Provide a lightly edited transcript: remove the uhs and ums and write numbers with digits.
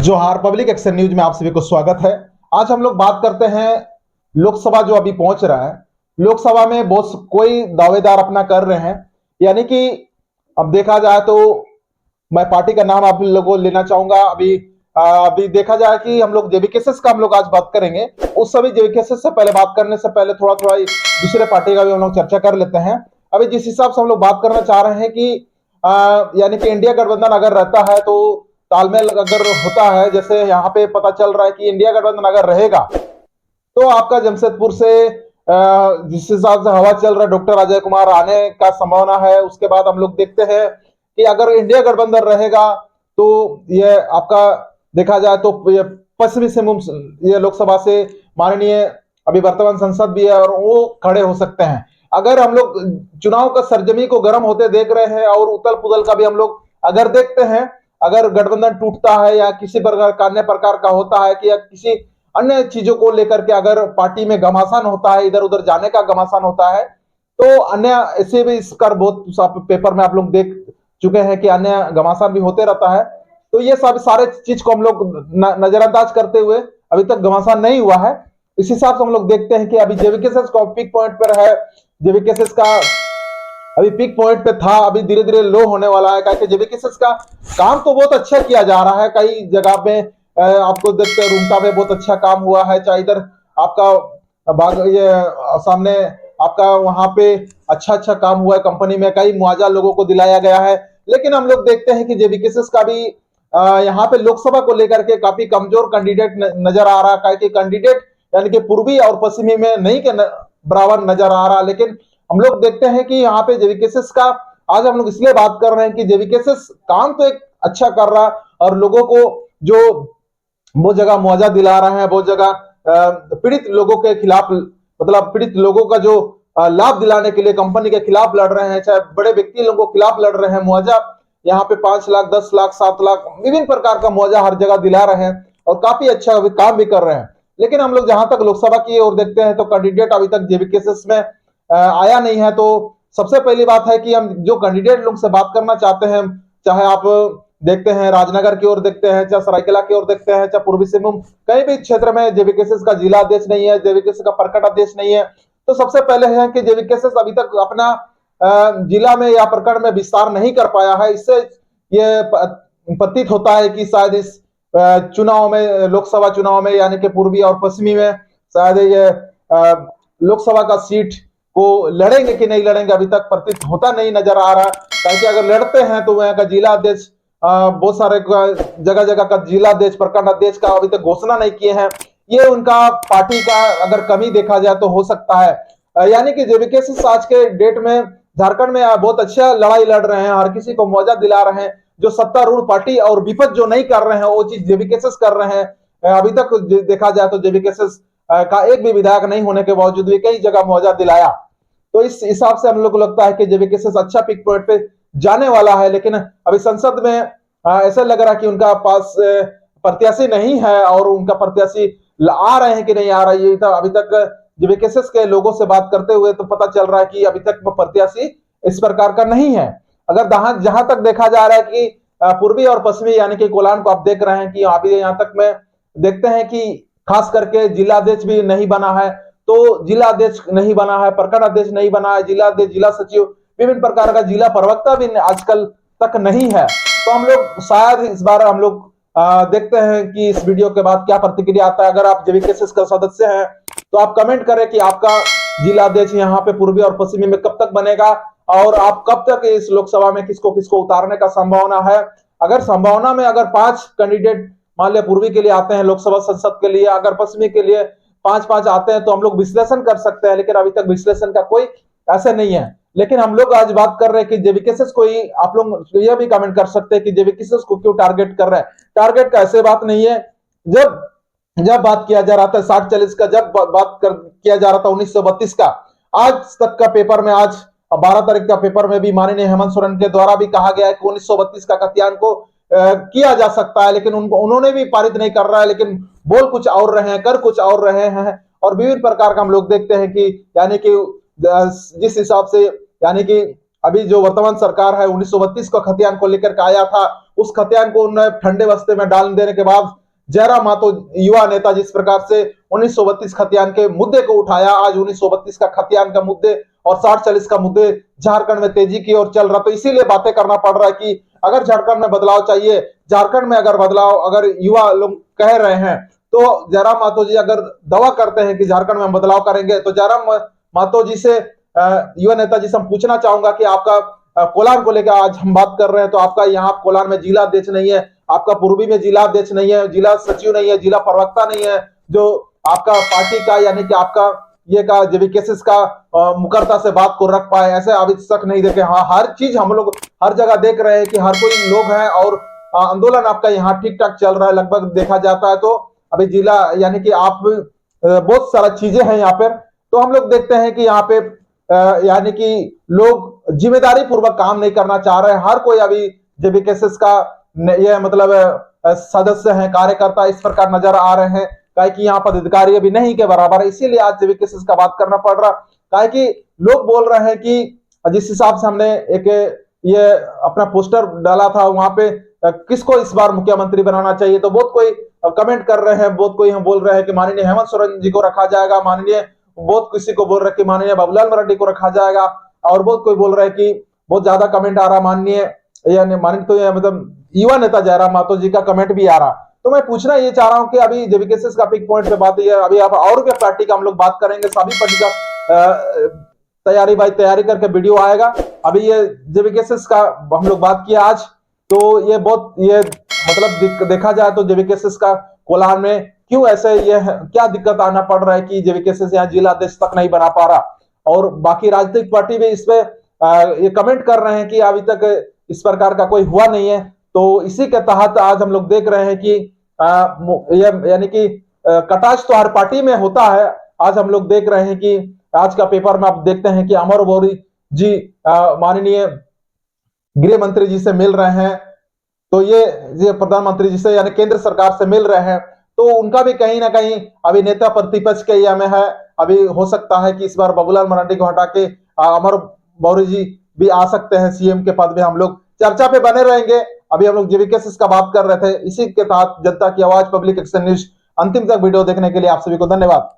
जोहार public action news में आप सभी को स्वागत है। आज हम लोग बात करते हैं लोकसभा जो अभी पहुंच रहा है। लोकसभा में बहुत कोई दावेदार अपना कर रहे हैं, यानी कि अब देखा जाए तो मैं पार्टी का नाम आप लोगों को लेना चाहूंगा। अभी देखा जाए कि हम लोग जेवीकेएस का हम लोग आज बात करेंगे। उस सभी जेवीकेएस से पहले बात करने से पहले थोड़ा थोड़ा दूसरे पार्टी का भी हम लोग चर्चा कर लेते हैं। अभी जिस हिसाब से हम लोग बात करना चाह रहे हैं कि यानी कि इंडिया गठबंधन अगर रहता है तो तालमेल अगर होता है, जैसे यहाँ पे पता चल रहा है कि इंडिया गठबंधन अगर रहेगा तो आपका जमशेदपुर से जिस हिसाब से हवा चल रहा है डॉक्टर अजय कुमार आने का संभावना है। उसके बाद हम लोग देखते हैं कि अगर इंडिया गठबंधन रहेगा तो ये आपका देखा जाए तो ये पश्चिमी सिंहभूम ये लोकसभा से माननीय अभी वर्तमान संसद भी है और वो खड़े हो सकते हैं। अगर हम लोग चुनाव का सरजमी को गर्म होते देख रहे हैं और उथल पुथल का भी हम लोग अगर देखते हैं, अगर गठबंधन टूटता है या किसी प्रकार का अन्य प्रकार का होता है कि या किसी अन्य चीजों को लेकर के अगर पार्टी में घमासान होता है, इधर उधर जाने का घमासान होता है, तो अन्य ऐसे भी इसका बहुत पेपर में आप लोग देख चुके हैं कि अन्य घमासान भी होते रहता है। तो ये सब सारे चीज को हम लोग नजरअंदाज करते हुए अभी तक घमासान नहीं हुआ है। इस हिसाब से हम लोग देखते हैं कि अभी जेवीकेएस का पीक पॉइंट पर है। जेवीकेएस का अभी पीक पॉइंट पे था, अभी धीरे धीरे लो होने वाला है। क्योंकि जेवीकेएस का काम तो बहुत अच्छा किया जा रहा है, कई जगह पे आपको देखते हैं रूमटा में बहुत अच्छा काम हुआ है, चाहे इधर आपका बाग ये सामने आपका वहां पे अच्छा अच्छा काम हुआ है, कंपनी में कई मुआवजा लोगों को दिलाया गया है। लेकिन हम लोग देखते हैं कि जेवीकेएस का भी यहाँ पे लोकसभा को लेकर के काफी कमजोर कैंडिडेट नजर आ रहा है। कैंडिडेट यानी कि पूर्वी और पश्चिमी में नहीं के बराबर नजर आ रहा। लेकिन हम लोग देखते हैं कि यहाँ पे जेवीकेएस का आज हम लोग इसलिए बात कर रहे हैं कि जेवीकेएस काम तो एक अच्छा कर रहा है और लोगों को जो वो जगह मुआवजा दिला रहा है, वो जगह पीड़ित लोगों के खिलाफ मतलब पीड़ित लोगों का जो लाभ दिलाने के लिए कंपनी के खिलाफ लड़ रहे हैं, चाहे बड़े व्यक्ति लोगों के खिलाफ लड़ रहे हैं। मुआवजा यहाँ पे 5 लाख 10 लाख 7 लाख विभिन्न प्रकार का मुआवजा हर जगह दिला रहे हैं और काफी अच्छा काम भी कर रहे हैं। लेकिन हम लोग जहां तक लोकसभा की ओर देखते हैं तो कैंडिडेट अभी तक जेवीकेएस में आया नहीं है। तो सबसे पहली बात है कि हम जो कैंडिडेट लोग से बात करना चाहते हैं, चाहे आप देखते हैं राजनगर की ओर देखते हैं, चाहे सरायकेला की ओर देखते हैं, चाहे पूर्वी सिंहभूम कहीं भी क्षेत्र में जेवीकेएस का जिला अध्यक्ष नहीं है, जेवीकेएस का प्रखंड अध्यक्ष नहीं है। तो सबसे पहले है कि जेवीकेएस अभी तक अपना जिला में या प्रखंड में विस्तार नहीं कर पाया है। इससे ये प्रतीत होता है कि शायद इस चुनाव में, लोकसभा चुनाव में यानी कि पूर्वी और पश्चिमी में शायद ये लोकसभा का सीट को लड़ेंगे कि नहीं लड़ेंगे अभी तक प्रतीत होता नहीं नजर आ रहा। ताकि अगर लड़ते हैं तो वहां का जिला अध्यक्ष बहुत सारे जगह जगह का जिला अध्यक्ष प्रखंड अध्यक्ष का अभी तक घोषणा नहीं किए हैं। ये उनका पार्टी का अगर कमी देखा जाए तो हो सकता है। यानी कि जेवीकेएस आज के डेट में झारखंड में बहुत अच्छा लड़ाई लड़ रहे हैं, हर किसी को मुआवजा दिला रहे हैं। जो सत्तारूढ़ पार्टी और विपक्ष जो नहीं कर रहे हैं वो चीज जेवीकेएस कर रहे हैं। अभी तक देखा जाए तो जेवीकेएस का एक भी विधायक नहीं होने के बावजूद भी कई जगह मुआवजा दिलाया। तो इस हिसाब से हम लोग को लगता है कि जेवीकेएस अच्छा पिक पॉइंट पे जाने वाला है। लेकिन अभी संसद में ऐसा लग रहा है कि उनका पास प्रत्याशी नहीं है और उनका प्रत्याशी आ रहे हैं कि नहीं आ रहा है। अभी तक जेवीकेएस के लोगों से बात करते हुए तो पता चल रहा है कि अभी तक प्रत्याशी इस प्रकार का नहीं है। अगर जहां तक देखा जा रहा है कि पूर्वी और पश्चिमी यानी कि कोलान को आप देख रहे हैं कि अभी यहाँ तक में देखते हैं कि खास करके जिला अध्यक्ष भी नहीं बना है। तो जिला अध्यक्ष नहीं बना है, प्रखंड अध्यक्ष नहीं बना है, जिला अध्यक्ष, जिला सचिव, विभिन्न प्रकार का जिला प्रवक्ता भी आजकल तक नहीं है। तो हम लोग शायद इस बार हम लोग देखते हैं कि इस वीडियो के बाद क्या प्रतिक्रिया आता है। अगर आप जेवीकेएस का सदस्य हैं तो आप कमेंट करें कि आपका जिला अध्यक्ष यहाँ पे पूर्वी और पश्चिमी में कब तक बनेगा और आप कब तक इस लोकसभा में किसको किसको उतारने का संभावना है। अगर संभावना में अगर 5 कैंडिडेट मान लिया पूर्वी के लिए आते हैं लोकसभा संसद के लिए, अगर पश्चिमी के लिए 5-5 आते हैं तो हम लोग विश्लेषण कर सकते हैं। लेकिन अभी तक विश्लेषण का कोई ऐसे नहीं है। लेकिन हम लोग आज बात कर रहे हैं कि जेवीकेएस को ही आप लोग यह भी कमेंट कर सकते हैं कि जेवीकेएस को क्यों टारगेट कर रहे हैं। टारगेट का ऐसे बात नहीं है। जब बात किया जा रहा था 60-40 का, जब बात किया जा रहा था 1932 का, आज तक का पेपर में, आज 12 तारीख का पेपर में भी माननीय हेमंत सोरेन के द्वारा भी कहा गया है कि 1932 का कत्यान को किया जा सकता है। लेकिन उन्होंने भी पारित नहीं कर रहा है। लेकिन बोल कुछ और रहे हैं, कर कुछ और रहे हैं और विभिन्न प्रकार का हम लोग देखते हैं कि यानी कि जिस हिसाब से यानी कि अभी जो वर्तमान सरकार है 1932 का खतियान को लेकर के आया था उस खतियान को उन्होंने ठंडे बस्ते में डाल देने के बाद जयराम मातो युवा नेता जिस प्रकार से 1932 खतियान के मुद्दे को उठाया, आज 1932 का खतियान का मुद्दे और 60-40 का मुद्दे झारखंड में तेजी की ओर चल रहा, तो इसीलिए बातें करना पड़ रहा है कि अगर झारखंड में बदलाव चाहिए, झारखंड में अगर बदलाव अगर युवा लोग कह रहे हैं, तो जयराम मातो जी अगर दावा करते हैं कि झारखंड में बदलाव करेंगे, तो जयराम मातो जी से युवा नेता जी से हम पूछना चाहूंगा कि आपका कोलार को लेकर आज हम बात कर रहे हैं, तो आपका यहाँ कोलार में जिला अध्यक्ष नहीं है, आपका पूर्वी में जिला अध्यक्ष नहीं है, जिला सचिव नहीं है, जिला प्रवक्ता नहीं है, जो आपका पार्टी का यानी कि आपका ये का जेवीकेएस का मुकरता से बात को रख पाए, ऐसे अभी तक नहीं देखे। हाँ, हर चीज हम लोग हर जगह देख रहे हैं कि हर कोई लोग हैं और आंदोलन आपका यहाँ ठीक ठाक चल रहा है, लगभग देखा जाता है। तो अभी जिला यानी कि आप बहुत सारा चीजें हैं यहाँ पर, तो हम लोग देखते हैं कि यहाँ पे यानी कि लोग जिम्मेदारी पूर्वक काम नहीं करना चाह रहे हैं। हर कोई अभी जेवीकेएस का ये मतलब सदस्य हैं, कार्यकर्ता इस प्रकार नजर आ रहे हैं, काहे कि यहाँ पदाधिकारी अभी नहीं के बराबर है, इसीलिए आज जेवीकेएस का बात करना पड़ रहा। काहे कि लोग बोल रहे हैं कि जिस हिसाब से हमने एक ये अपना पोस्टर डाला था, वहां पे किसको इस बार मुख्यमंत्री बनाना चाहिए, तो बहुत कोई कमेंट कर रहे हैं, बहुत कोई हम बोल रहे हैं कि माननीय हेमंत सोरेन जी को रखा जाएगा, माननीय बहुत किसी को बोल रहे हैं कि माननीय बाबूलाल मरांडी को रखा जाएगा, और बहुत कोई बोल रहे हैं कि बहुत ज्यादा कमेंट आ रहा माननीय यानी माननीय तो मतलब युवा नेता जयराम मातो जी का कमेंट भी आ रहा। तो मैं पूछना ये चाह रहा हूं कि अभी जेवीकेएस का पिक पॉइंट पे बात है, अभी आप और भी पार्टी का हम लोग बात करेंगे, सभी पार्टी का तैयारी करके वीडियो आएगा। अभी ये जेवीकेएस का हम लोग बात किया आज, तो ये बहुत ये मतलब देखा जाए तो जेवीकेएस का कोलार में क्यों ऐसे ये क्या दिक्कत आना पड़ रहा है कि जेवीकेएस यहाँ जिला अध्यक्ष तक नहीं बना पा रहा, और बाकी राजनीतिक पार्टी भी इस पे ये कमेंट कर रहे हैं कि अभी तक इस प्रकार का कोई हुआ नहीं है। तो इसी के तहत आज हम लोग देख रहे हैं कि यानी कि कटाक्ष तो हर पार्टी में होता है। आज हम लोग देख रहे हैं कि आज का पेपर में आप देखते हैं कि अमर मौर्य जी माननीय गृह मंत्री जी से मिल रहे हैं, तो ये प्रधानमंत्री जी से यानी केंद्र सरकार से मिल रहे हैं, तो उनका भी कहीं ना कहीं अभी नेता प्रतिपक्ष के ये में है। अभी हो सकता है कि इस बार बाबूलाल मरांडी को हटा के अमर मौर्य जी भी आ सकते हैं सीएम के पद में। हम लोग चर्चा पे बने रहेंगे। अभी हम लोग जेवीकेएस का बात कर रहे थे, इसी के तहत जनता की आवाज पब्लिक एक्शन न्यूज अंतिम तक वीडियो देखने के लिए आप सभी को धन्यवाद।